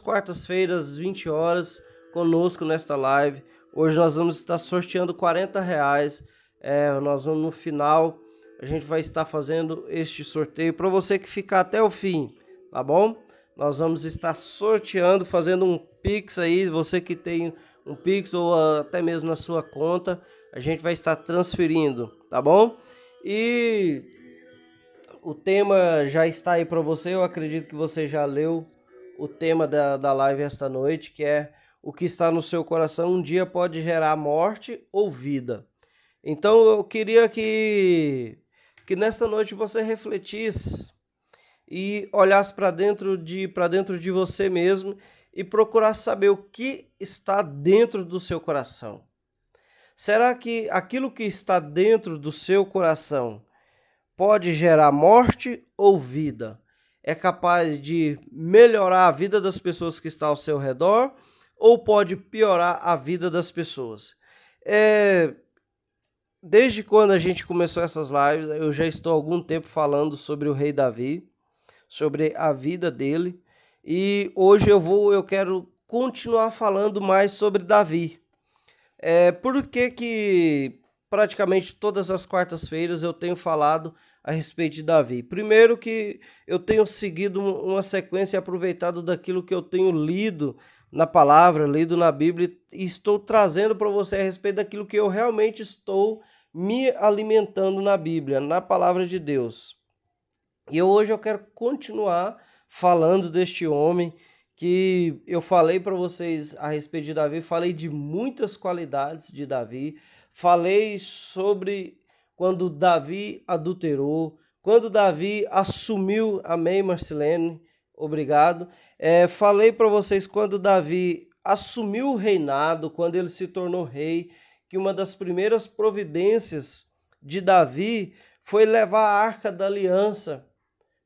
quartas-feiras, às 20 horas, conosco nesta live. Hoje nós vamos estar sorteando R$ 40. No final, a gente vai estar fazendo este sorteio para você que ficar até o fim, tá bom? Nós vamos estar sorteando, fazendo um Pix aí, você que tem um Pix ou até mesmo na sua conta, a gente vai estar transferindo, tá bom? E o tema já está aí para você, eu acredito que você já leu o tema da live esta noite, que é o que está no seu coração um dia pode gerar morte ou vida. Então eu queria que nesta noite você refletisse e olhasse para dentro de você mesmo e procurasse saber o que está dentro do seu coração. Será que aquilo que está dentro do seu coração pode gerar morte ou vida? É capaz de melhorar a vida das pessoas que estão ao seu redor ou pode piorar a vida das pessoas? Desde quando a gente começou essas lives, eu já estou há algum tempo falando sobre o rei Davi, sobre a vida dele, e hoje eu quero continuar falando mais sobre Davi. Por que praticamente todas as quartas-feiras eu tenho falado a respeito de Davi? Primeiro que eu tenho seguido uma sequência e aproveitado daquilo que eu tenho lido na palavra, lido na Bíblia, e estou trazendo para você a respeito daquilo que eu realmente estou me alimentando na Bíblia, na palavra de Deus. E hoje eu quero continuar falando deste homem que eu falei para vocês a respeito de Davi, falei de muitas qualidades de Davi, falei sobre quando Davi adulterou, quando Davi assumiu, amém, Marcelene, obrigado. Falei para vocês quando Davi assumiu o reinado, quando ele se tornou rei, que uma das primeiras providências de Davi foi levar a Arca da Aliança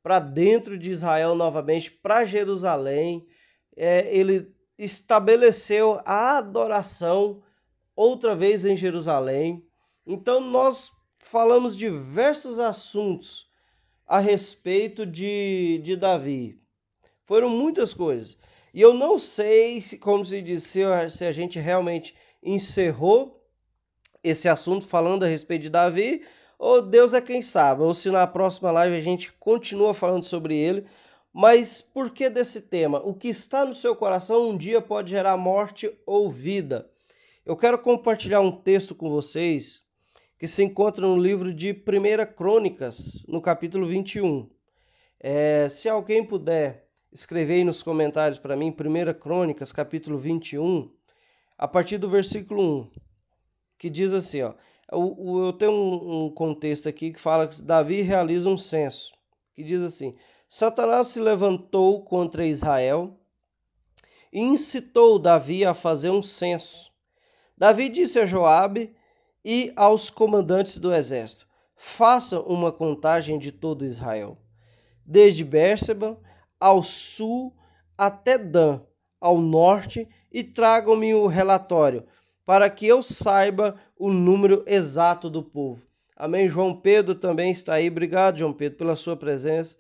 para dentro de Israel novamente, para Jerusalém. Ele estabeleceu a adoração outra vez em Jerusalém. Então nós falamos diversos assuntos a respeito de Davi. Foram muitas coisas. E eu não sei se, como se diz, se a gente realmente encerrou esse assunto falando a respeito de Davi, ou Deus é quem sabe, ou se na próxima live a gente continua falando sobre ele. Mas por que desse tema? O que está no seu coração um dia pode gerar morte ou vida. Eu quero compartilhar um texto com vocês que se encontra no livro de 1 Crônicas, no capítulo 21. Se alguém puder escrever aí nos comentários para mim, 1 Crônicas, capítulo 21, a partir do versículo 1, que diz assim, ó. Eu tenho um contexto aqui que fala que Davi realiza um censo, que diz assim: Satanás se levantou contra Israel e incitou Davi a fazer um censo. Davi disse a Joabe e aos comandantes do exército: façam uma contagem de todo Israel, desde Bérseba ao sul até Dan, ao norte, e tragam-me o relatório, para que eu saiba o número exato do povo. Amém? João Pedro também está aí. Obrigado, João Pedro, pela sua presença.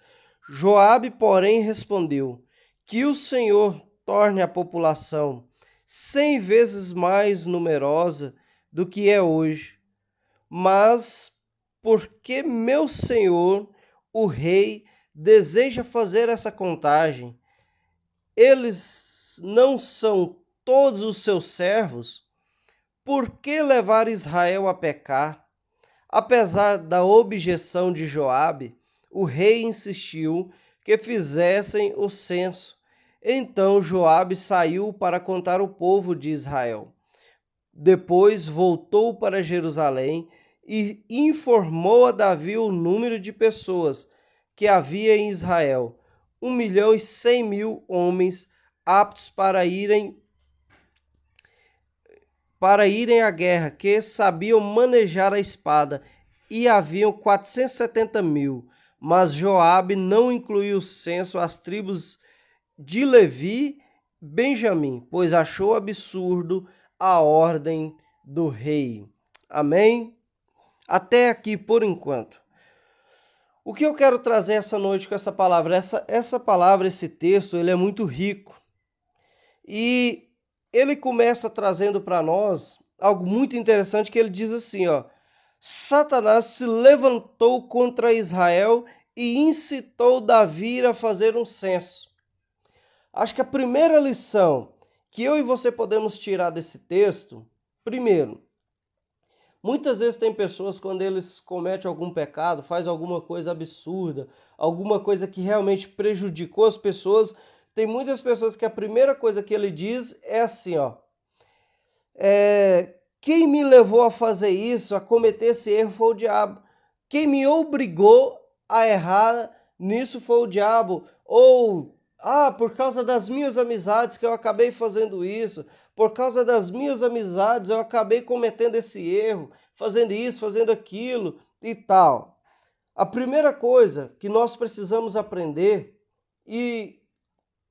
Joabe, porém, respondeu: que o Senhor torne a população 100 vezes mais numerosa do que é hoje. Mas porque meu senhor, o rei, deseja fazer essa contagem, eles não são todos os seus servos? Por que levar Israel a pecar? Apesar da objeção de Joabe, o rei insistiu que fizessem o censo. Então Joabe saiu para contar o povo de Israel. Depois voltou para Jerusalém e informou a Davi o número de pessoas que havia em Israel: 1.100.000 homens aptos para irem à guerra, que sabiam manejar a espada, e haviam 470.000. Mas Joabe não incluiu o censo as tribos de Levi e Benjamim, pois achou absurdo a ordem do rei. Amém? Até aqui por enquanto. O que eu quero trazer essa noite com essa palavra? Essa palavra, esse texto, ele é muito rico. E ele começa trazendo para nós algo muito interessante, que ele diz assim, ó: Satanás se levantou contra Israel e incitou Davi a fazer um censo. Acho que a primeira lição que eu e você podemos tirar desse texto, primeiro, muitas vezes tem pessoas, quando eles cometem algum pecado, faz alguma coisa absurda, alguma coisa que realmente prejudicou as pessoas, tem muitas pessoas que a primeira coisa que ele diz é assim, ó: quem me levou a fazer isso, a cometer esse erro, foi o diabo. Quem me obrigou a errar nisso foi o diabo. Ou, por causa das minhas amizades que eu acabei fazendo isso. Por causa das minhas amizades eu acabei cometendo esse erro, fazendo isso, fazendo aquilo e tal. A primeira coisa que nós precisamos aprender, e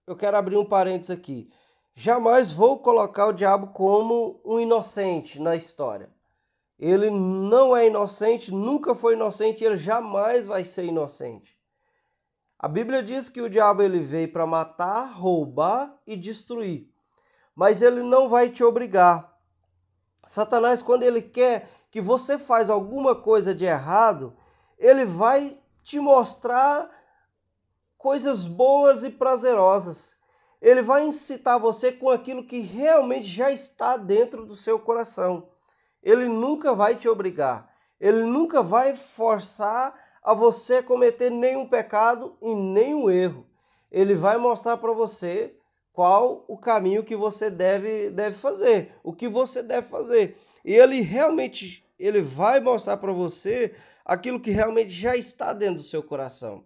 eu quero abrir um parênteses aqui: jamais vou colocar o diabo como um inocente na história. Ele não é inocente, nunca foi inocente e ele jamais vai ser inocente. A Bíblia diz que o diabo ele veio para matar, roubar e destruir. Mas ele não vai te obrigar. Satanás, quando ele quer que você faça alguma coisa de errado, ele vai te mostrar coisas boas e prazerosas. Ele vai incitar você com aquilo que realmente já está dentro do seu coração. Ele nunca vai te obrigar. Ele nunca vai forçar a você cometer nenhum pecado e nenhum erro. Ele vai mostrar para você qual o caminho que você deve fazer, o que você deve fazer. E ele vai mostrar para você aquilo que realmente já está dentro do seu coração.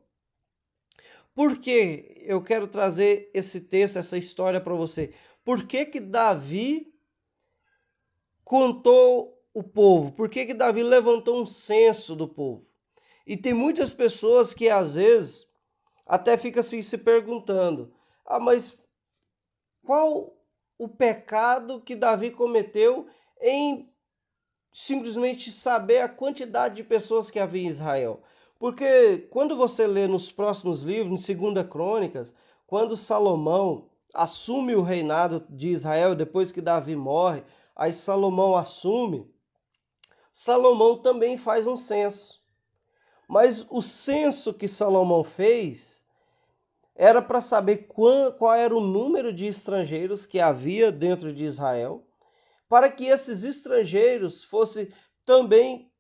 Por que eu quero trazer esse texto, essa história para você? Por que Davi contou o povo? Por que Davi levantou um censo do povo? E tem muitas pessoas que às vezes até ficam assim, se perguntando: mas qual o pecado que Davi cometeu em simplesmente saber a quantidade de pessoas que havia em Israel? Porque quando você lê nos próximos livros, em 2 Crônicas, quando Salomão assume o reinado de Israel, depois que Davi morre, aí Salomão assume, Salomão também faz um censo. Mas o censo que Salomão fez era para saber qual era o número de estrangeiros que havia dentro de Israel, para que esses estrangeiros também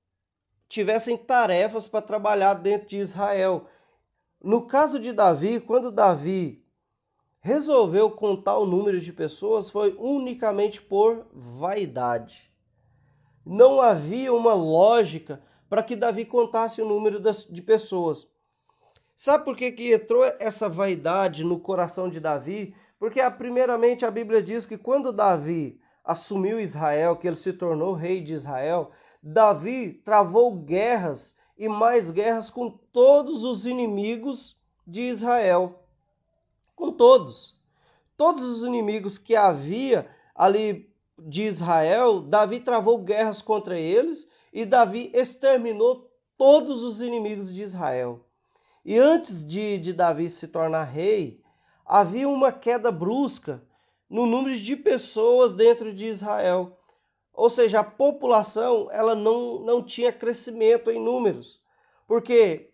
tivessem tarefas para trabalhar dentro de Israel. No caso de Davi, quando Davi resolveu contar o número de pessoas, foi unicamente por vaidade. Não havia uma lógica para que Davi contasse o número de pessoas. Sabe por que entrou essa vaidade no coração de Davi? Porque, primeiramente, a Bíblia diz que quando Davi assumiu Israel, que ele se tornou rei de Israel, Davi travou guerras e mais guerras com todos os inimigos de Israel. Com todos. Todos os inimigos que havia ali de Israel, Davi travou guerras contra eles e Davi exterminou todos os inimigos de Israel. E antes de Davi se tornar rei, havia uma queda brusca no número de pessoas dentro de Israel. Ou seja, a população ela não tinha crescimento em números. Porque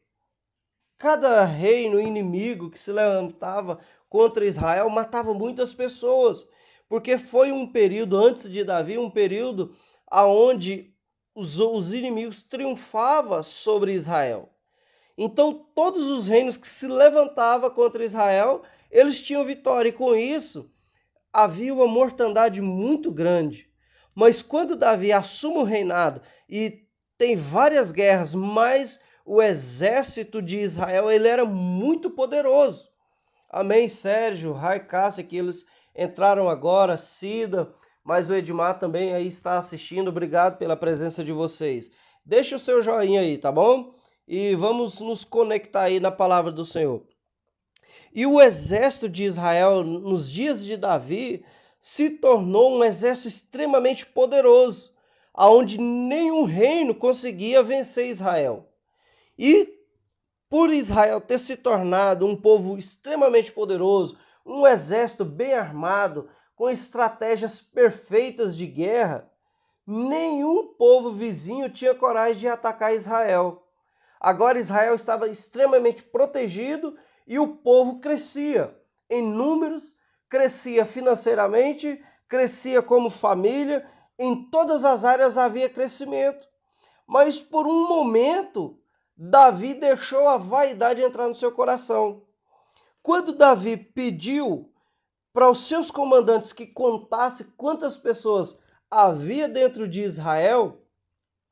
cada reino inimigo que se levantava contra Israel matava muitas pessoas. Porque foi um período, antes de Davi, um período onde os inimigos triunfavam sobre Israel. Então, todos os reinos que se levantavam contra Israel, eles tinham vitória. E com isso, havia uma mortandade muito grande. Mas quando Davi assume o reinado e tem várias guerras, mas o exército de Israel ele era muito poderoso. Amém, Sérgio, Rai, Cássia, que eles entraram agora, Cida, mas o Edmar também aí está assistindo. Obrigado pela presença de vocês. Deixa o seu joinha aí, tá bom? E vamos nos conectar aí na palavra do Senhor. E o exército de Israel, nos dias de Davi, se tornou um exército extremamente poderoso, aonde nenhum reino conseguia vencer Israel. E por Israel ter se tornado um povo extremamente poderoso, um exército bem armado, com estratégias perfeitas de guerra, nenhum povo vizinho tinha coragem de atacar Israel. Agora Israel estava extremamente protegido e o povo crescia em números, crescia financeiramente, crescia como família, em todas as áreas havia crescimento. Mas por um momento, Davi deixou a vaidade entrar no seu coração. Quando Davi pediu para os seus comandantes que contasse quantas pessoas havia dentro de Israel,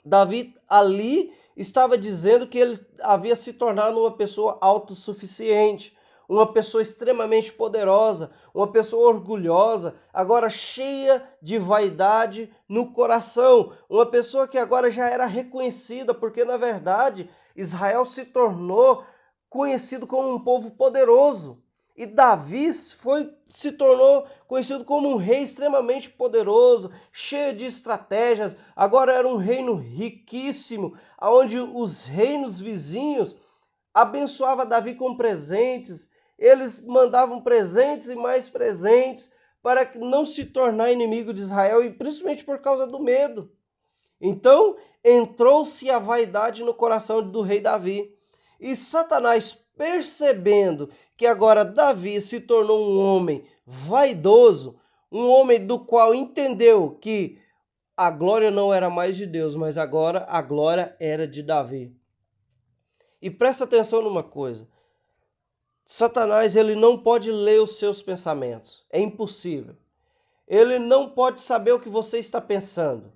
Davi ali estava dizendo que ele havia se tornado uma pessoa autossuficiente, uma pessoa extremamente poderosa, uma pessoa orgulhosa, agora cheia de vaidade no coração, uma pessoa que agora já era reconhecida, porque na verdade Israel se tornou conhecido como um povo poderoso. E Davi se tornou conhecido como um rei extremamente poderoso, cheio de estratégias. Agora era um reino riquíssimo, onde os reinos vizinhos abençoavam Davi com presentes. Eles mandavam presentes e mais presentes para não se tornar inimigo de Israel, e principalmente por causa do medo. Então entrou-se a vaidade no coração do rei Davi. E Satanás, percebendo que agora Davi se tornou um homem vaidoso, um homem do qual entendeu que a glória não era mais de Deus, mas agora a glória era de Davi. E presta atenção numa coisa. Satanás, ele não pode ler os seus pensamentos. É impossível. Ele não pode saber o que você está pensando.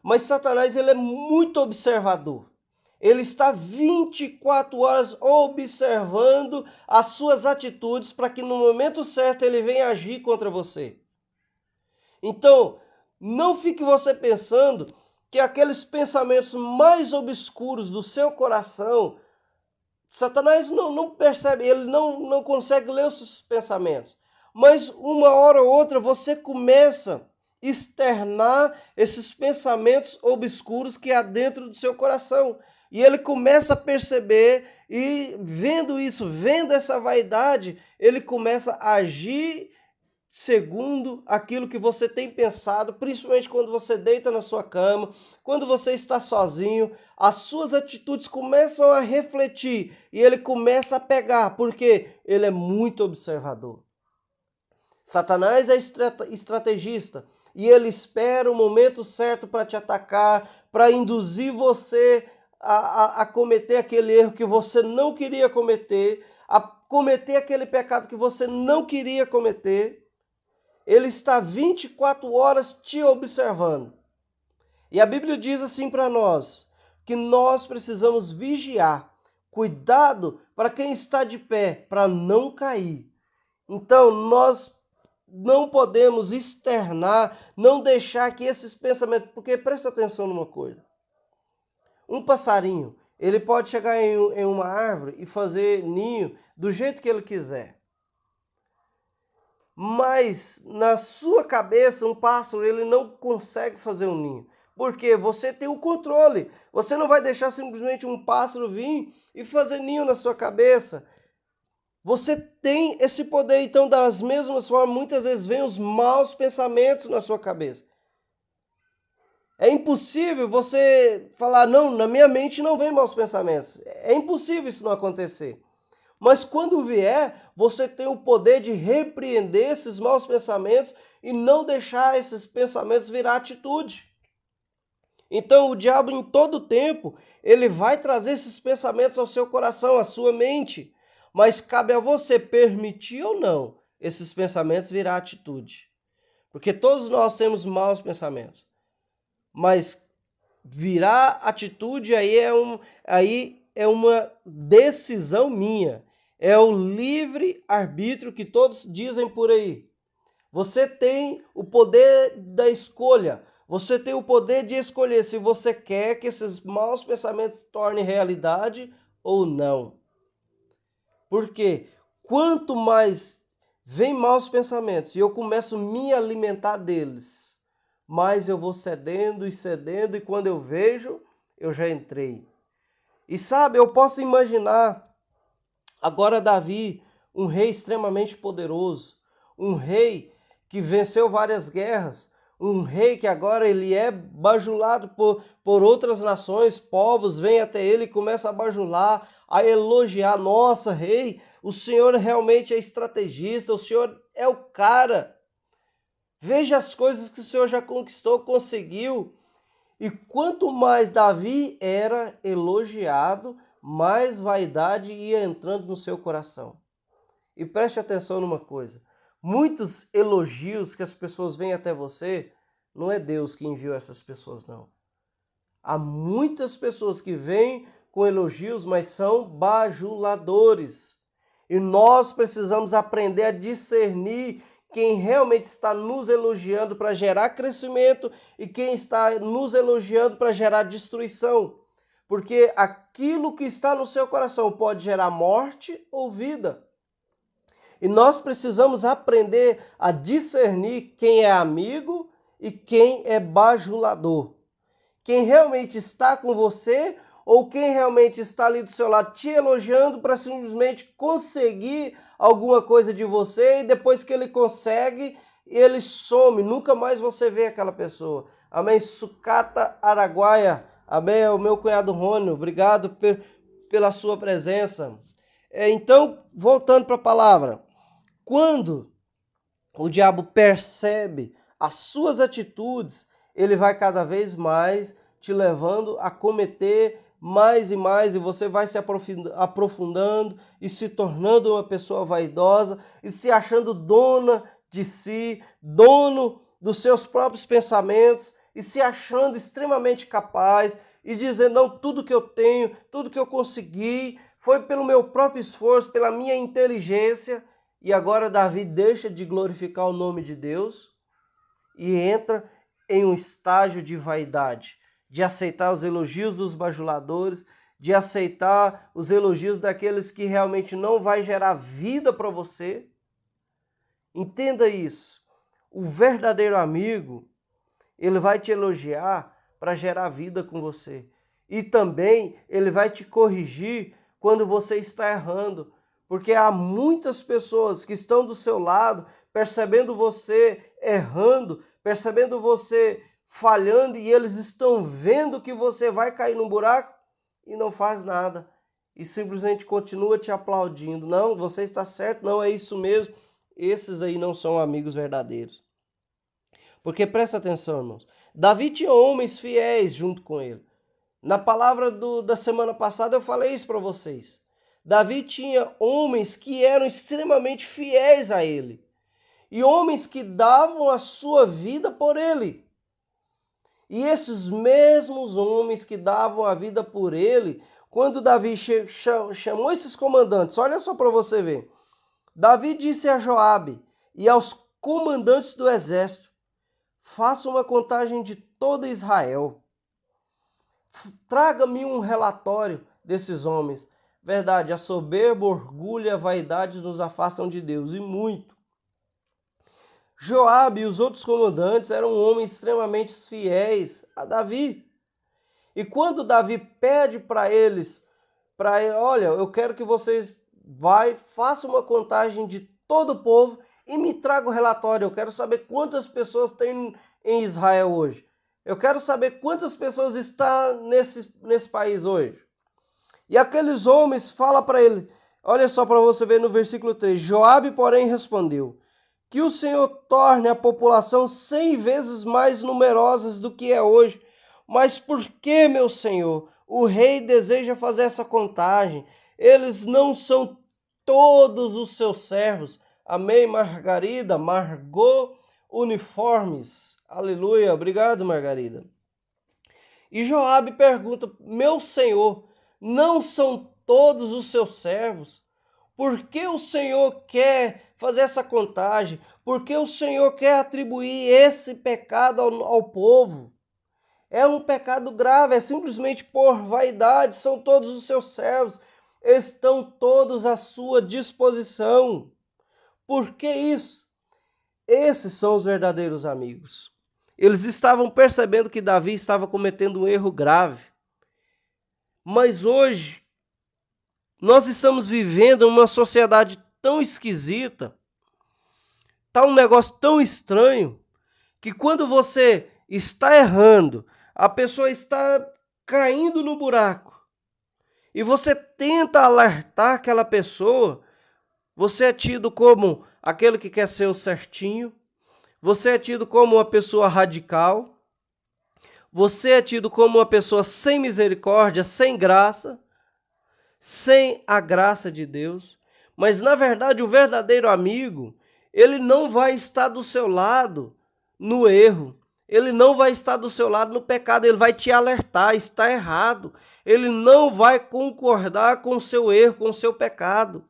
Mas Satanás, ele é muito observador. Ele está 24 horas observando as suas atitudes para que no momento certo ele venha agir contra você. Então, não fique você pensando que aqueles pensamentos mais obscuros do seu coração, Satanás não percebe, ele não consegue ler os seus pensamentos. Mas uma hora ou outra você começa a externar esses pensamentos obscuros que há dentro do seu coração. E ele começa a perceber, e vendo isso, vendo essa vaidade, ele começa a agir segundo aquilo que você tem pensado, principalmente quando você deita na sua cama, quando você está sozinho, as suas atitudes começam a refletir e ele começa a pegar, porque ele é muito observador. Satanás é estrategista e ele espera o momento certo para te atacar, para induzir você a cometer aquele erro que você não queria cometer, a cometer aquele pecado que você não queria cometer. Ele está 24 horas te observando. E a Bíblia diz assim para nós, que nós precisamos vigiar. Cuidado para quem está de pé, para não cair. Então, nós não podemos externar, não deixar que esses pensamentos... Porque presta atenção numa coisa. Um passarinho, ele pode chegar em uma árvore e fazer ninho do jeito que ele quiser. Mas na sua cabeça, um pássaro, ele não consegue fazer um ninho. Porque você tem o controle. Você não vai deixar simplesmente um pássaro vir e fazer ninho na sua cabeça. Você tem esse poder. Então, das mesmas formas, muitas vezes vem os maus pensamentos na sua cabeça. É impossível você falar, não, na minha mente não vem maus pensamentos. É impossível isso não acontecer. Mas quando vier, você tem o poder de repreender esses maus pensamentos e não deixar esses pensamentos virar atitude. Então o diabo em todo tempo, ele vai trazer esses pensamentos ao seu coração, à sua mente. Mas cabe a você permitir ou não esses pensamentos virar atitude. Porque todos nós temos maus pensamentos. Mas virar atitude aí é uma decisão minha. É o livre-arbítrio que todos dizem por aí. Você tem o poder da escolha. Você tem o poder de escolher se você quer que esses maus pensamentos tornem realidade ou não. Porque quanto mais vem maus pensamentos e eu começo a me alimentar deles, mais eu vou cedendo, e quando eu vejo, eu já entrei. E sabe, eu posso imaginar agora Davi, um rei extremamente poderoso, um rei que venceu várias guerras, um rei que agora ele é bajulado por outras nações, povos vêm até ele e começam a bajular, a elogiar. Nossa, rei, o senhor realmente é estrategista, o senhor é o cara. Veja as coisas que o senhor já conquistou, conseguiu. E quanto mais Davi era elogiado, mais vaidade ia entrando no seu coração. E preste atenção numa coisa. Muitos elogios que as pessoas vêm até você, não é Deus que enviou essas pessoas, não. Há muitas pessoas que vêm com elogios, mas são bajuladores. E nós precisamos aprender a discernir quem realmente está nos elogiando para gerar crescimento e quem está nos elogiando para gerar destruição. Porque aquilo que está no seu coração pode gerar morte ou vida. E nós precisamos aprender a discernir quem é amigo e quem é bajulador. Quem realmente está com você ou quem realmente está ali do seu lado te elogiando para simplesmente conseguir alguma coisa de você e depois que ele consegue, ele some, nunca mais você vê aquela pessoa. Amém? Sucata Araguaia. Amém? É o meu cunhado Rônio. Obrigado pela sua presença. Então, voltando para a palavra. Quando o diabo percebe as suas atitudes, ele vai cada vez mais te levando a cometer mais e mais, e você vai se aprofundando e se tornando uma pessoa vaidosa e se achando dona de si, dono dos seus próprios pensamentos e se achando extremamente capaz e dizendo, não, tudo que eu tenho, tudo que eu consegui foi pelo meu próprio esforço, pela minha inteligência. E agora Davi deixa de glorificar o nome de Deus e entra em um estágio de vaidade, de aceitar os elogios dos bajuladores, de aceitar os elogios daqueles que realmente não vai gerar vida para você. Entenda isso. O verdadeiro amigo, ele vai te elogiar para gerar vida com você. E também ele vai te corrigir quando você está errando. Porque há muitas pessoas que estão do seu lado, percebendo você errando, percebendo você falhando, e eles estão vendo que você vai cair num buraco e não faz nada. E simplesmente continua te aplaudindo. Não, você está certo, não é isso mesmo. Esses aí não são amigos verdadeiros. Porque presta atenção, irmãos. Davi tinha homens fiéis junto com ele. Na palavra da semana passada eu falei isso para vocês. Davi tinha homens que eram extremamente fiéis a ele. E homens que davam a sua vida por ele. E esses mesmos homens que davam a vida por ele, quando Davi chamou esses comandantes, olha só para você ver. Davi disse a Joabe e aos comandantes do exército, faça uma contagem de todo Israel. Traga-me um relatório desses homens. Verdade, a soberba, o orgulho e a vaidade nos afastam de Deus, e muito. Joabe e os outros comandantes eram homens extremamente fiéis a Davi. E quando Davi pede para eles, olha, eu quero que vocês façam uma contagem de todo o povo e me tragam o relatório. Eu quero saber quantas pessoas tem em Israel hoje. Eu quero saber quantas pessoas estão nesse país hoje. E aqueles homens falam para ele, olha só para você ver no versículo 3, Joabe, porém, respondeu, que o Senhor torne a população 100 vezes mais numerosas do que é hoje. Mas por que, meu Senhor, o rei deseja fazer essa contagem? Eles não são todos os seus servos. Amém, Margarida, Margot Uniformes. Aleluia, obrigado, Margarida. E Joabe pergunta, meu Senhor, não são todos os seus servos? Por que o Senhor quer fazer essa contagem? Por que o Senhor quer atribuir esse pecado ao povo? É um pecado grave, é simplesmente por vaidade. São todos os seus servos, estão todos à sua disposição. Por que isso? Esses são os verdadeiros amigos. Eles estavam percebendo que Davi estava cometendo um erro grave. Mas hoje, nós estamos vivendo uma sociedade tão esquisita, Tá um negócio tão estranho que quando você está errando, a pessoa está caindo no buraco e você tenta alertar aquela pessoa, você é tido como aquele que quer ser o certinho, você é tido como uma pessoa radical, você é tido como uma pessoa sem misericórdia, sem graça, sem a graça de Deus. Mas na verdade o verdadeiro amigo, ele não vai estar do seu lado no erro. Ele não vai estar do seu lado no pecado, ele vai te alertar, está errado. Ele não vai concordar com o seu erro, com o seu pecado.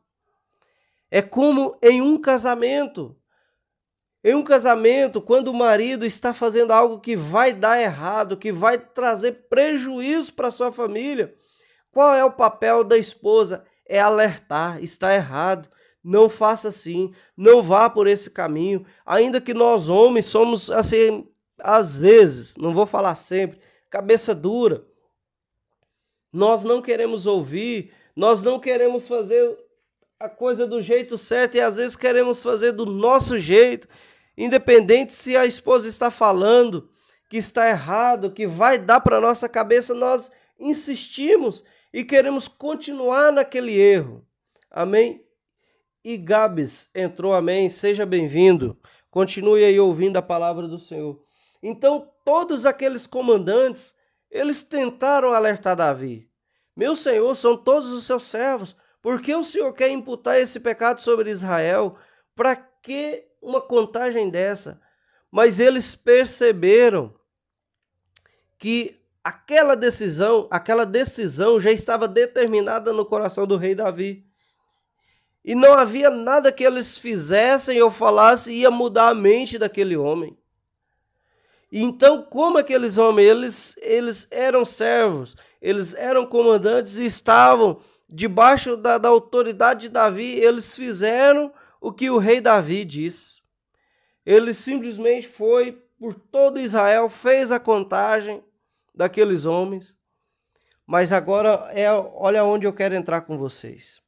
É como em um casamento. Em um casamento, quando o marido está fazendo algo que vai dar errado, que vai trazer prejuízo para sua família, qual é o papel da esposa? É alertar, está errado, não faça assim, não vá por esse caminho. Ainda que nós homens somos assim, às vezes, não vou falar sempre, cabeça dura. Nós não queremos ouvir, nós não queremos fazer a coisa do jeito certo e às vezes queremos fazer do nosso jeito, independente se a esposa está falando que está errado, que vai dar para nossa cabeça, nós insistimos e queremos continuar naquele erro. Amém? E Gabs entrou, amém? Seja bem-vindo. Continue aí ouvindo a palavra do Senhor. Então, todos aqueles comandantes, eles tentaram alertar Davi. Meu Senhor, são todos os seus servos. Por que o Senhor quer imputar esse pecado sobre Israel? Para que uma contagem dessa? Mas eles perceberam que aquela decisão já estava determinada no coração do rei Davi. E não havia nada que eles fizessem ou falassem ia mudar a mente daquele homem. E então, como aqueles homens, eles eram servos, eles eram comandantes e estavam debaixo da autoridade de Davi, eles fizeram o que o rei Davi disse. Ele simplesmente foi por todo Israel, fez a contagem daqueles homens. Mas agora, olha onde eu quero entrar com vocês.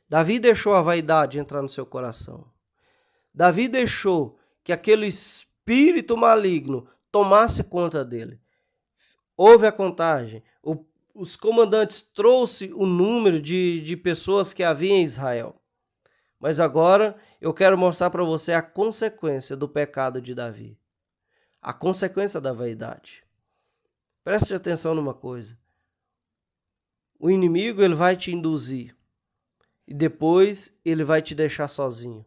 Davi deixou a vaidade entrar no seu coração. Davi deixou que aquele espírito maligno tomasse conta dele. Houve a contagem. Os comandantes trouxeram o número de pessoas que havia em Israel. Mas agora eu quero mostrar para você a consequência do pecado de Davi. A consequência da vaidade. Preste atenção numa coisa. O inimigo ele vai te induzir. E depois ele vai te deixar sozinho.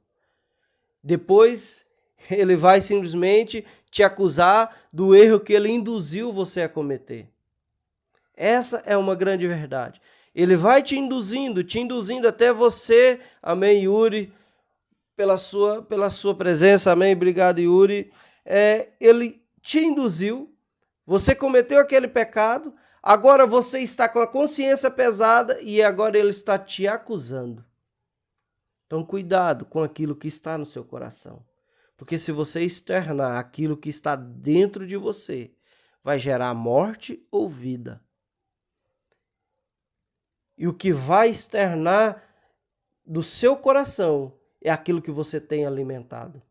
Depois ele vai simplesmente te acusar do erro que ele induziu você a cometer. Essa é uma grande verdade. Ele vai te induzindo até você, amém, Yuri, pela sua presença, amém, obrigado, Yuri. Ele te induziu, você cometeu aquele pecado, agora você está com a consciência pesada e agora ele está te acusando. Então, cuidado com aquilo que está no seu coração. Porque se você externar aquilo que está dentro de você, vai gerar morte ou vida. E o que vai externar do seu coração é aquilo que você tem alimentado.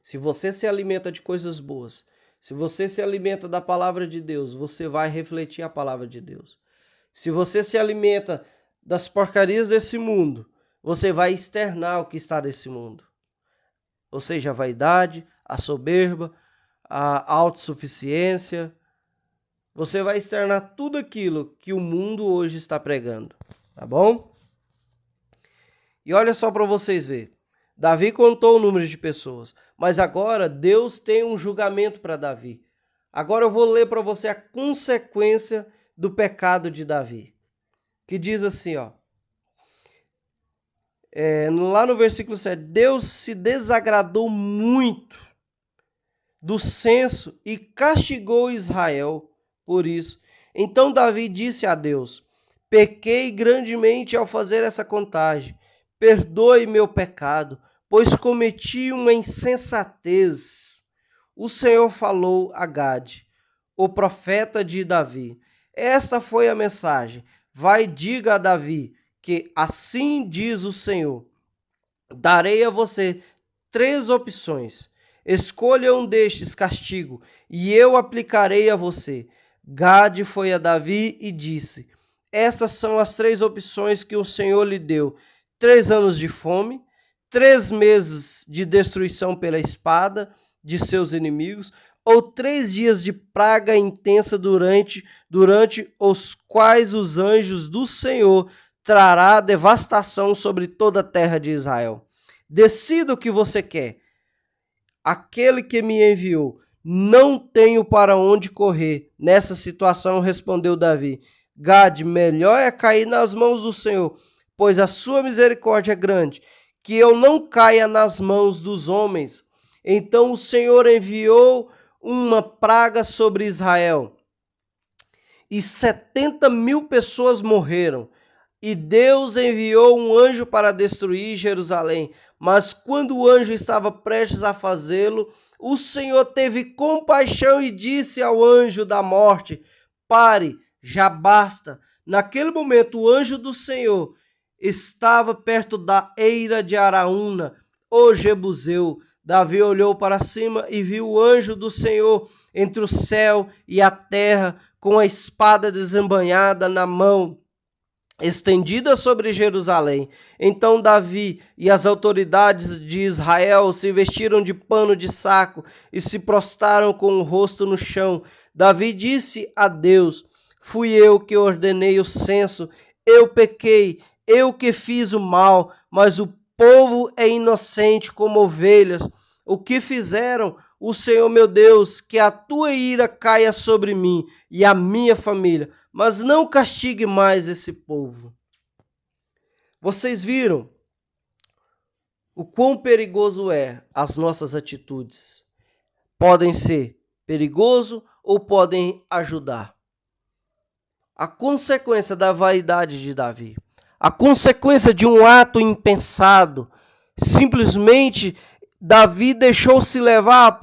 Se você se alimenta de coisas boas, se você se alimenta da palavra de Deus, você vai refletir a palavra de Deus. Se você se alimenta das porcarias desse mundo, você vai externar o que está nesse mundo. Ou seja, a vaidade, a soberba, a autossuficiência. Você vai externar tudo aquilo que o mundo hoje está pregando. Tá bom? E olha só para vocês verem. Davi contou o número de pessoas, mas agora Deus tem um julgamento para Davi. Agora eu vou ler para você a consequência do pecado de Davi. Que diz assim, ó. Lá no versículo 7, Deus se desagradou muito do censo e castigou Israel por isso. Então Davi disse a Deus: pequei grandemente ao fazer essa contagem. Perdoe meu pecado, pois cometi uma insensatez. O Senhor falou a Gade, o profeta de Davi. Esta foi a mensagem. Vai, diga a Davi que assim diz o Senhor: darei a você 3 opções. Escolha um destes castigo, e eu aplicarei a você. Gade foi a Davi e disse: estas são as 3 opções que o Senhor lhe deu: 3 anos de fome, 3 meses de destruição pela espada de seus inimigos, ou 3 dias de praga intensa durante os quais os anjos do Senhor trará devastação sobre toda a terra de Israel. Decida o que você quer. Aquele que me enviou, não tenho para onde correr. Nessa situação, respondeu Davi: Gade, melhor é cair nas mãos do Senhor, pois a sua misericórdia é grande, que eu não caia nas mãos dos homens. Então o Senhor enviou uma praga sobre Israel, e 70.000 pessoas morreram. E Deus enviou um anjo para destruir Jerusalém. Mas quando o anjo estava prestes a fazê-lo, o Senhor teve compaixão e disse ao anjo da morte: pare, já basta. Naquele momento, o anjo do Senhor estava perto da eira de Araúna, o Jebuseu. Davi olhou para cima e viu o anjo do Senhor entre o céu e a terra, com a espada desembainhada na mão, estendida sobre Jerusalém. Então Davi e as autoridades de Israel se vestiram de pano de saco e se prostraram com o rosto no chão. Davi disse a Deus: fui eu que ordenei o censo, eu pequei, eu que fiz o mal, mas o povo é inocente como ovelhas. O que fizeram? O Senhor meu Deus, que a tua ira caia sobre mim e a minha família, mas não castigue mais esse povo. Vocês viram o quão perigoso é as nossas atitudes? Podem ser perigoso ou podem ajudar. A consequência da vaidade de Davi, a consequência de um ato impensado, simplesmente Davi deixou-se levar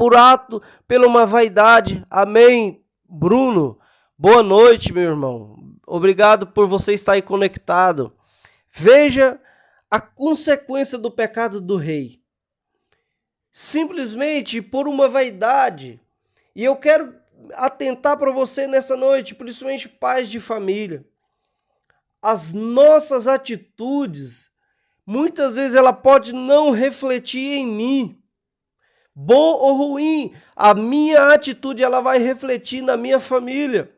pela uma vaidade. Amém, Bruno? Boa noite, meu irmão. Obrigado por você estar aí conectado. Veja a consequência do pecado do rei. Simplesmente por uma vaidade. E eu quero atentar para você nessa noite, principalmente pais de família. As nossas atitudes, muitas vezes ela pode não refletir em mim. Bom ou ruim, a minha atitude ela vai refletir na minha família.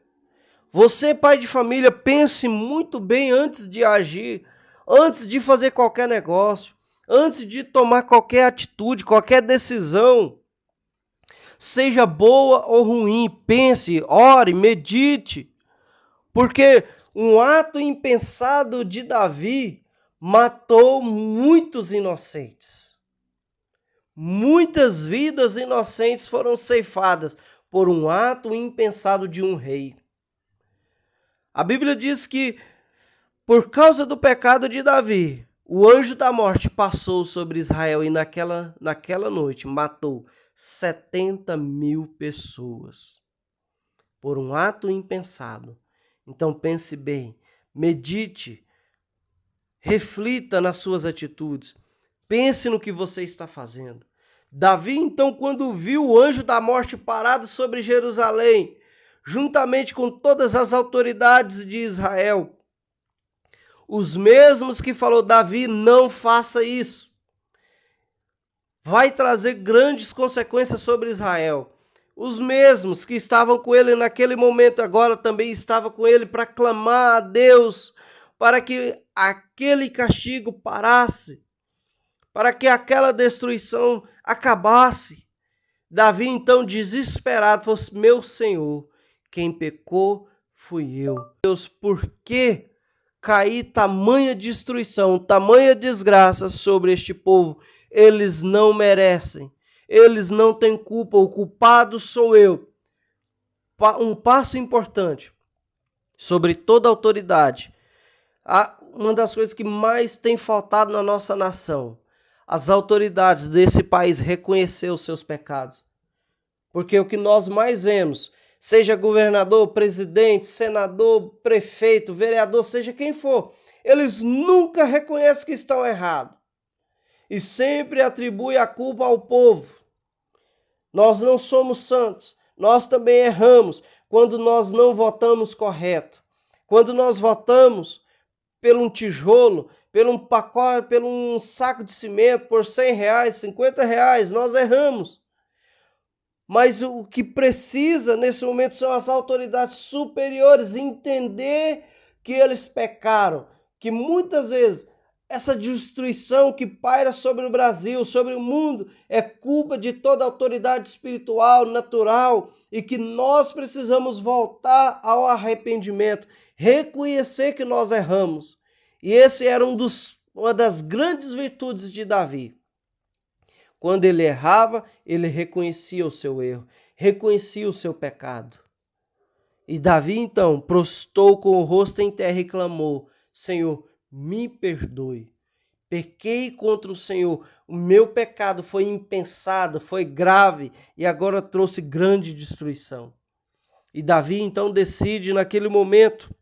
Você, pai de família, pense muito bem antes de agir, antes de fazer qualquer negócio, antes de tomar qualquer atitude, qualquer decisão. Seja boa ou ruim, pense, ore, medite. Porque um ato impensado de Davi matou muitos inocentes. Muitas vidas inocentes foram ceifadas por um ato impensado de um rei. A Bíblia diz que, por causa do pecado de Davi, o anjo da morte passou sobre Israel e naquela noite matou 70.000 pessoas. Por um ato impensado. Então pense bem, medite, reflita nas suas atitudes, pense no que você está fazendo. Davi, então, quando viu o anjo da morte parado sobre Jerusalém, juntamente com todas as autoridades de Israel, os mesmos que falou: Davi, não faça isso, vai trazer grandes consequências sobre Israel. Os mesmos que estavam com ele naquele momento agora também estavam com ele para clamar a Deus para que aquele castigo parasse, para que aquela destruição acabasse. Davi então desesperado falou: meu Senhor, quem pecou fui eu. Deus, por que cair tamanha destruição, tamanha desgraça sobre este povo? Eles não merecem. Eles não têm culpa, o culpado sou eu. Um passo importante sobre toda autoridade. Uma das coisas que mais tem faltado na nossa nação, as autoridades desse país reconhecer os seus pecados. Porque o que nós mais vemos, seja governador, presidente, senador, prefeito, vereador, seja quem for, eles nunca reconhecem que estão errados. e sempre atribui a culpa ao povo. Nós não somos santos, nós também erramos quando nós não votamos correto. Quando nós votamos por um tijolo, por um pacote, por um saco de cimento, por R$100, R$50, nós erramos. Mas o que precisa nesse momento são as autoridades superiores entender que eles pecaram, que muitas vezes essa destruição que paira sobre o Brasil, sobre o mundo, é culpa de toda a autoridade espiritual, natural, e que nós precisamos voltar ao arrependimento, reconhecer que nós erramos. E esse era uma das grandes virtudes de Davi. Quando ele errava, ele reconhecia o seu erro, reconhecia o seu pecado. E Davi, então, prostou com o rosto em terra e clamou: Senhor, me perdoe. Pequei contra o Senhor. O meu pecado foi impensado, foi grave e agora trouxe grande destruição. E Davi, então, decide, naquele momento,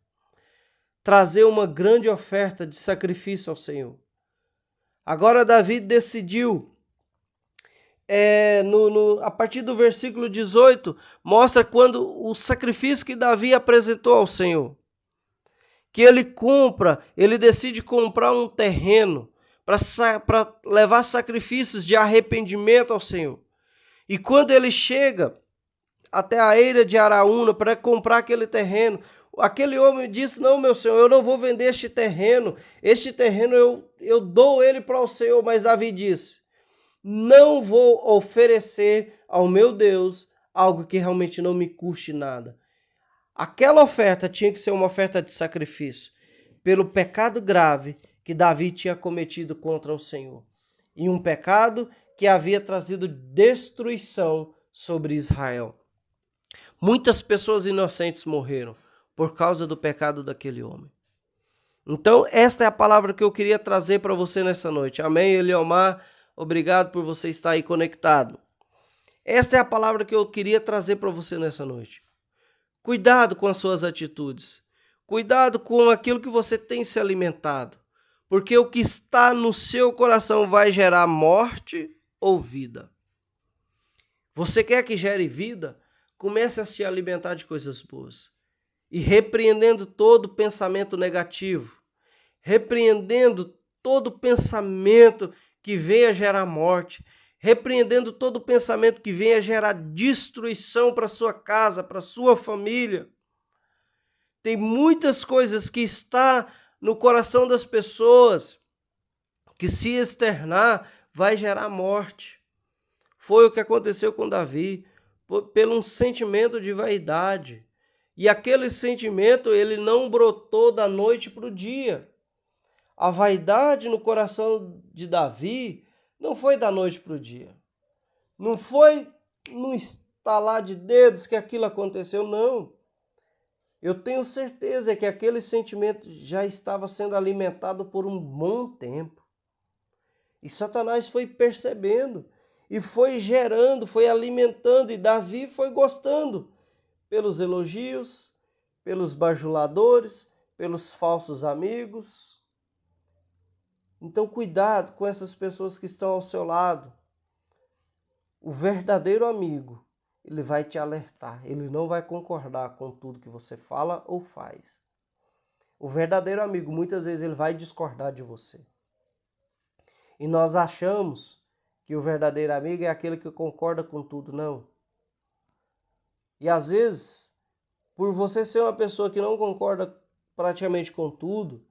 trazer uma grande oferta de sacrifício ao Senhor. Agora Davi decidiu, a partir do versículo 18, mostra quando o sacrifício que Davi apresentou ao Senhor. Que ele decide comprar um terreno para levar sacrifícios de arrependimento ao Senhor. E quando ele chega até a eira de Araúna para comprar aquele terreno, aquele homem disse: não, meu senhor, eu não vou vender este terreno eu dou ele para o Senhor. Mas Davi disse: não vou oferecer ao meu Deus algo que realmente não me custe nada. Aquela oferta tinha que ser uma oferta de sacrifício pelo pecado grave que Davi tinha cometido contra o Senhor. E um pecado que havia trazido destruição sobre Israel. Muitas pessoas inocentes morreram por causa do pecado daquele homem. Então, esta é a palavra que eu queria trazer para você nessa noite. Amém, Eliomar? Obrigado por você estar aí conectado. Esta é a palavra que eu queria trazer para você nessa noite. Cuidado com as suas atitudes. Cuidado com aquilo que você tem se alimentado. Porque o que está no seu coração vai gerar morte ou vida. Você quer que gere vida? Comece a se alimentar de coisas boas. E repreendendo todo pensamento negativo. Repreendendo todo pensamento que venha gerar morte. Repreendendo todo pensamento que venha gerar destruição para sua casa, para sua família. Tem muitas coisas que está no coração das pessoas que, se externar, vai gerar morte. Foi o que aconteceu com Davi, pelo um sentimento de vaidade. E aquele sentimento, ele não brotou da noite para o dia. A vaidade no coração de Davi não foi da noite para o dia. Não foi num estalar de dedos que aquilo aconteceu, não. Eu tenho certeza que aquele sentimento já estava sendo alimentado por um bom tempo. E Satanás foi percebendo e foi gerando, foi alimentando, e Davi foi gostando pelos elogios, pelos bajuladores, pelos falsos amigos. Então, cuidado com essas pessoas que estão ao seu lado. O verdadeiro amigo, ele vai te alertar, ele não vai concordar com tudo que você fala ou faz. O verdadeiro amigo, muitas vezes, ele vai discordar de você. E nós achamos que o verdadeiro amigo é aquele que concorda com tudo. Não. E às vezes, por você ser uma pessoa que não concorda praticamente com tudo,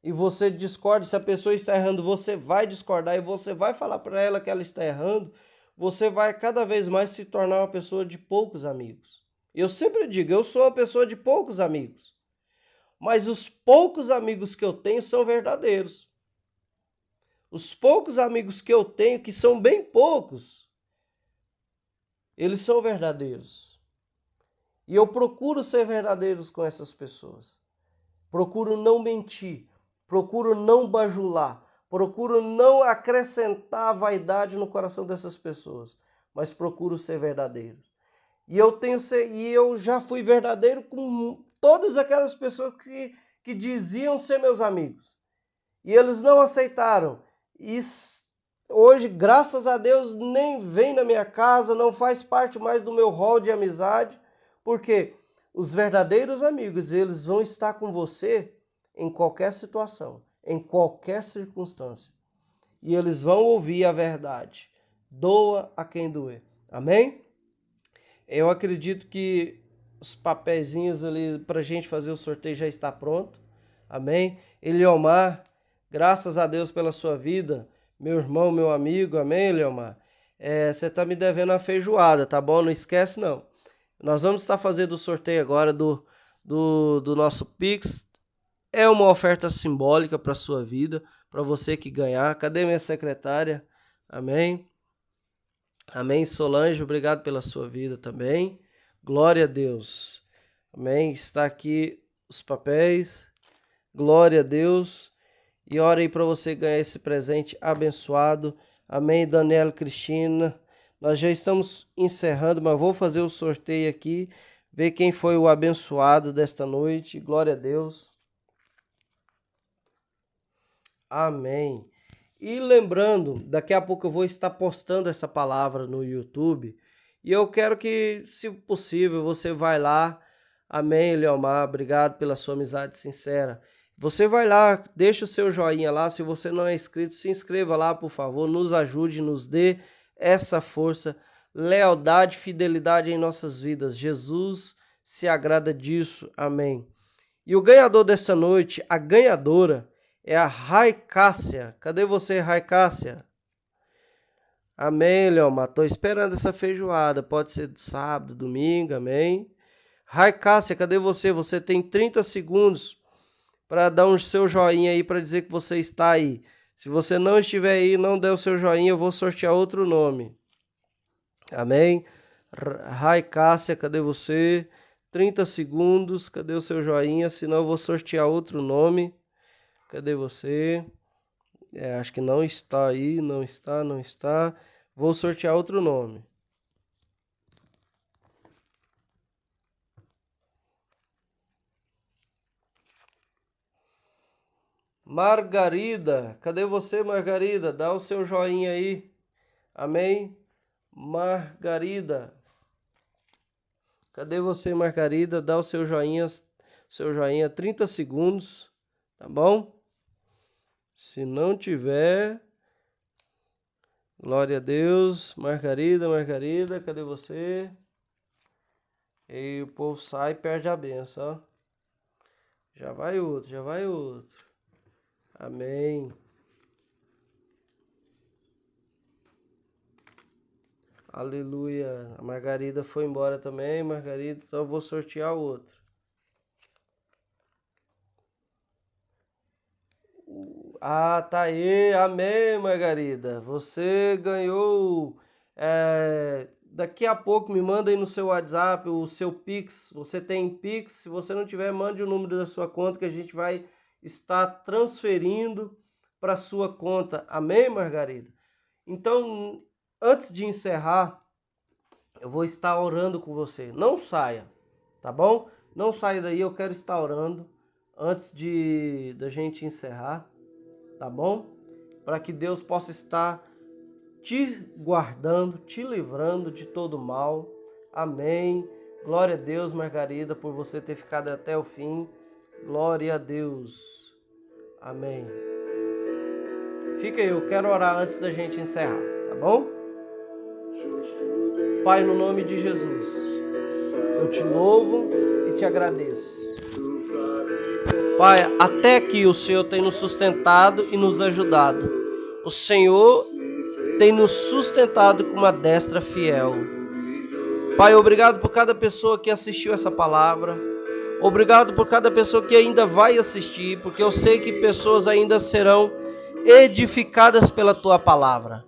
e você discorda, se a pessoa está errando, você vai discordar e você vai falar para ela que ela está errando, você vai cada vez mais se tornar uma pessoa de poucos amigos. Eu sempre digo, eu sou uma pessoa de poucos amigos. Mas os poucos amigos que eu tenho são verdadeiros. Os poucos amigos que eu tenho, que são bem poucos, eles são verdadeiros. E eu procuro ser verdadeiro com essas pessoas. Procuro não mentir. Procuro não bajular. Procuro não acrescentar vaidade no coração dessas pessoas. Mas procuro ser verdadeiro. E eu já fui verdadeiro com todas aquelas pessoas que diziam ser meus amigos. E eles não aceitaram. E hoje, graças a Deus, nem vem na minha casa, não faz parte mais do meu hall de amizade, porque os verdadeiros amigos, eles vão estar com você em qualquer situação, em qualquer circunstância. E eles vão ouvir a verdade. Doa a quem doer. Amém? Eu acredito que os papeizinhos ali para a gente fazer o sorteio já está pronto. Amém? Eliomar, graças a Deus pela sua vida, meu irmão, meu amigo. Amém, Eliomar? Você está me devendo a feijoada, tá bom? Não esquece não. Nós vamos estar fazendo o sorteio agora do nosso Pix. É uma oferta simbólica para a sua vida, para você que ganhar. Cadê minha secretária? Amém? Amém, Solange, obrigado pela sua vida também. Glória a Deus. Amém, está aqui os papéis. Glória a Deus. E ora aí para você ganhar esse presente abençoado. Amém, Daniela Cristina. Nós já estamos encerrando, mas vou fazer o sorteio aqui. Ver quem foi o abençoado desta noite. Glória a Deus. Amém. E lembrando, daqui a pouco eu vou estar postando essa palavra no YouTube. E eu quero que, se possível, você vai lá. Amém, Leomar. Obrigado pela sua amizade sincera. Você vai lá, deixa o seu joinha lá. Se você não é inscrito, se inscreva lá, por favor. Nos ajude, nos dê essa força, lealdade, fidelidade em nossas vidas. Jesus se agrada disso. Amém. E o ganhador desta noite, a ganhadora, é a Raicássia. Cadê você, Raicássia? Amém, Leomar. Tô esperando essa feijoada. Pode ser sábado, domingo, amém? Raicássia, cadê você? Você tem 30 segundos para dar um seu joinha aí para dizer que você está aí. Se você não estiver aí, não der o seu joinha, eu vou sortear outro nome. Amém? Raicássia, cadê você? 30 segundos, cadê o seu joinha? Senão eu vou sortear outro nome. Cadê você? Acho que não está aí, não está. Vou sortear outro nome. Margarida, cadê você, Margarida? Dá o seu joinha aí. Amém? Margarida. Cadê você, Margarida? Dá o seu joinha, 30 segundos, tá bom? Se não tiver, glória a Deus. Margarida, cadê você? E o povo sai e perde a benção, ó. Já vai outro. Amém. Aleluia. A Margarida foi embora também, Margarida. Então eu vou sortear o outro. Tá aí. Amém, Margarida. Você ganhou. Daqui a pouco me manda aí no seu WhatsApp o seu Pix. Você tem Pix? Se você não tiver, mande o número da sua conta que a gente vai estar transferindo para sua conta. Amém, Margarida? Então, antes de encerrar, eu vou estar orando com você. Não saia, tá bom? Não saia daí, eu quero estar orando antes da gente encerrar, tá bom? Para que Deus possa estar te guardando, te livrando de todo mal. Amém. Glória a Deus, Margarida, por você ter ficado até o fim. Glória a Deus. Amém. Fica aí, eu quero orar antes da gente encerrar, tá bom? Pai, no nome de Jesus, eu te louvo e te agradeço. Pai, até aqui o Senhor tem nos sustentado e nos ajudado. O Senhor tem nos sustentado com uma destra fiel. Pai, obrigado por cada pessoa que assistiu essa palavra. Obrigado por cada pessoa que ainda vai assistir, porque eu sei que pessoas ainda serão edificadas pela tua palavra.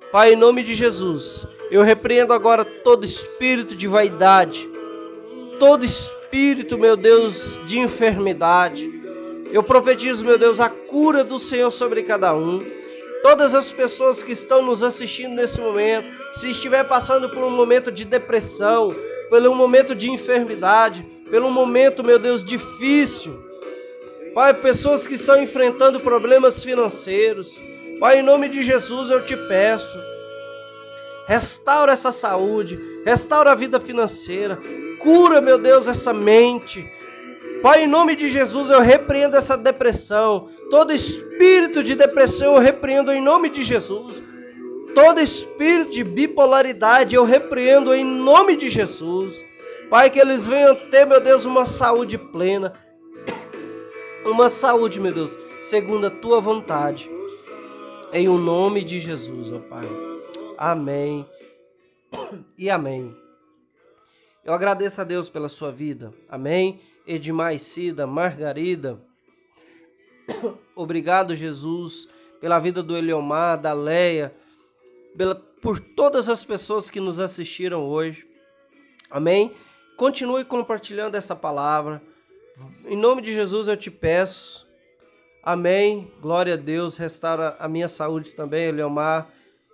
Pai, em nome de Jesus, eu repreendo agora todo espírito de vaidade, todo espírito, meu Deus, de enfermidade. Eu profetizo, meu Deus, a cura do Senhor sobre cada um. Todas as pessoas que estão nos assistindo nesse momento, se estiver passando por um momento de depressão, por um momento de enfermidade, pelo momento, meu Deus, difícil. Pai, pessoas que estão enfrentando problemas financeiros, Pai, em nome de Jesus eu te peço, restaura essa saúde, restaura a vida financeira, cura, meu Deus, essa mente. Pai, em nome de Jesus eu repreendo essa depressão, todo espírito de depressão eu repreendo em nome de Jesus. Todo espírito de bipolaridade eu repreendo em nome de Jesus. Pai, que eles venham ter, meu Deus, uma saúde plena. Uma saúde, meu Deus, segundo a tua vontade. Em o nome de Jesus, ó Pai. Amém e amém. Eu agradeço a Deus pela sua vida. Amém. Edmar Cida, Margarida. Obrigado, Jesus, pela vida do Eliomar, da Leia, por todas as pessoas que nos assistiram hoje. Amém? Continue compartilhando essa palavra. Em nome de Jesus eu te peço. Amém? Glória a Deus. Restaura a minha saúde também, Eliomar.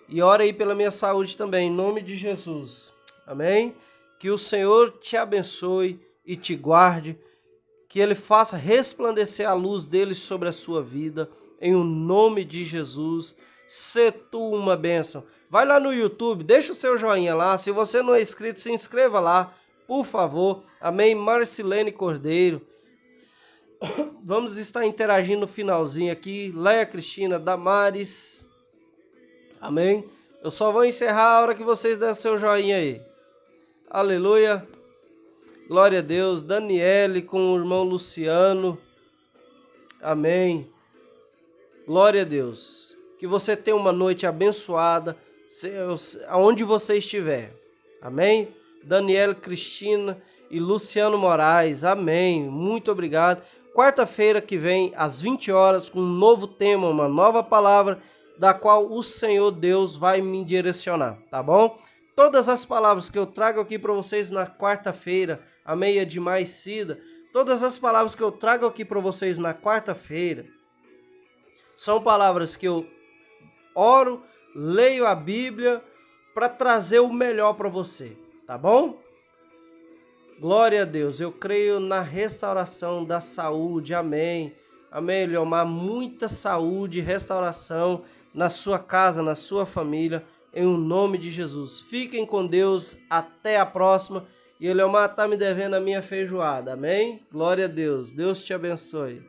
E ora aí pela minha saúde também, em nome de Jesus. Amém? Que o Senhor te abençoe e te guarde. Que Ele faça resplandecer a luz dele sobre a sua vida. Em o nome de Jesus. Sê tu uma bênção. Vai lá no YouTube, deixa o seu joinha lá. Se você não é inscrito, se inscreva lá, por favor. Amém? Marcilene Cordeiro. Vamos estar interagindo no finalzinho aqui. Leia Cristina, Damares. Amém? Eu só vou encerrar a hora que vocês der o seu joinha aí. Aleluia. Glória a Deus. Daniele com o irmão Luciano. Amém. Glória a Deus. Que você tenha uma noite abençoada, aonde você estiver. Amém? Daniela, Cristina e Luciano Moraes. Amém. Muito obrigado. Quarta-feira que vem, às 20 horas, com um novo tema, uma nova palavra, da qual o Senhor Deus vai me direcionar. Tá bom? Todas as palavras que eu trago aqui para vocês na quarta-feira, amém, Edmar Cida, todas as palavras que eu trago aqui para vocês na quarta-feira, são palavras que eu oro, leio a Bíblia para trazer o melhor para você, tá bom? Glória a Deus, eu creio na restauração da saúde, amém. Amém, Eliomar, muita saúde e restauração na sua casa, na sua família, em nome de Jesus. Fiquem com Deus, até a próxima. E Eliomar está me devendo a minha feijoada, amém? Glória a Deus, Deus te abençoe.